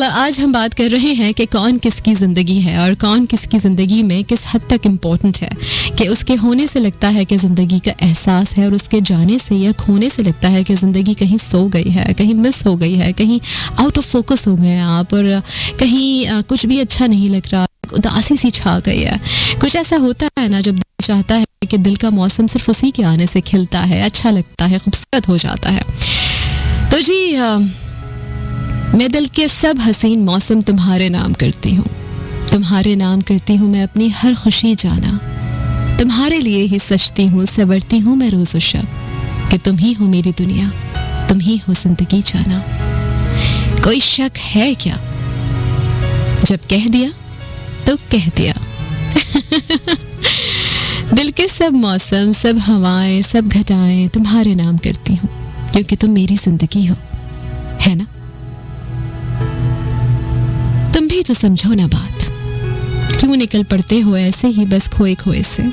आज हम बात कर रहे हैं कि कौन किसकी ज़िंदगी है और कौन किसकी ज़िंदगी में किस हद तक इम्पोर्टेंट है, कि उसके होने से लगता है कि ज़िंदगी का एहसास है और उसके जाने से या खोने से लगता है कि ज़िंदगी कहीं सो गई है, कहीं मिस हो गई है, कहीं आउट ऑफ फोकस हो गए हैं आप, और कहीं कुछ भी अच्छा नहीं लग रहा, उदासी सी छा गई है। कुछ ऐसा होता है ना जब दिल चाहता है कि दिल का मौसम सिर्फ उसी के आने से खिलता है, अच्छा लगता है, खूबसूरत हो जाता है। तो जी मैं दिल के सब हसीन मौसम तुम्हारे नाम करती हूँ, तुम्हारे नाम करती हूँ मैं अपनी हर खुशी जाना, तुम्हारे लिए ही सजती हूँ, संवरती हूँ मैं रोज़ शब, कि तुम ही हो मेरी दुनिया, तुम ही हो जिंदगी जाना। कोई शक है क्या? जब कह दिया तो कह दिया। दिल के सब मौसम, सब हवाएं, सब घटाएं तुम्हारे नाम करती हूँ, क्योंकि तुम मेरी जिंदगी हो, है ना? तुम भी तो समझो ना बात, क्यों निकल पड़ते हो ऐसे ही बस खोए खोए से।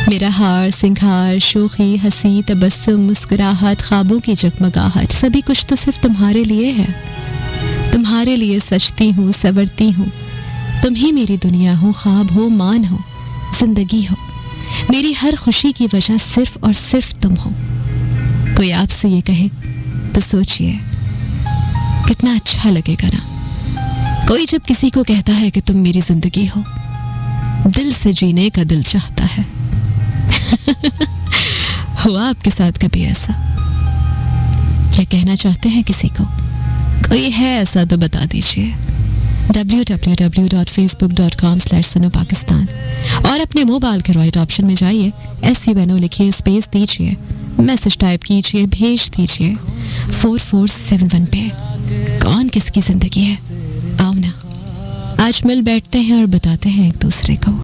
मेरा हार सिंगार, शोखी, हंसी, तबस्सुम, मुस्कुराहट, ख्वाबों की जगमगाहट, सभी कुछ तो सिर्फ तुम्हारे लिए है। तुम्हारे लिए सजती हूँ, संवरती हूँ, तुम ही मेरी दुनिया हो, ख्वाब हो, मान हो, जिंदगी हो, मेरी हर खुशी की वजह सिर्फ और सिर्फ तुम हो। कोई आपसे ये कहे तो सोचिए कितना अच्छा लगेगा ना। कोई जब किसी को कहता है कि तुम मेरी जिंदगी हो, दिल से जीने का दिल चाहता है। हुआ आपके साथ कभी ऐसा? क्या कहना चाहते हैं किसी को? कोई है ऐसा तो बता दीजिए। www.facebook.com/sunopakistan और अपने मोबाइल के राइट ऑप्शन में जाइए, SUNO लिखिए, स्पेस दीजिए, मैसेज टाइप कीजिए, भेज दीजिए 4471 पे। कौन किसकी जिंदगी है? आओ ना, आज मिल बैठते हैं और बताते हैं एक दूसरे को।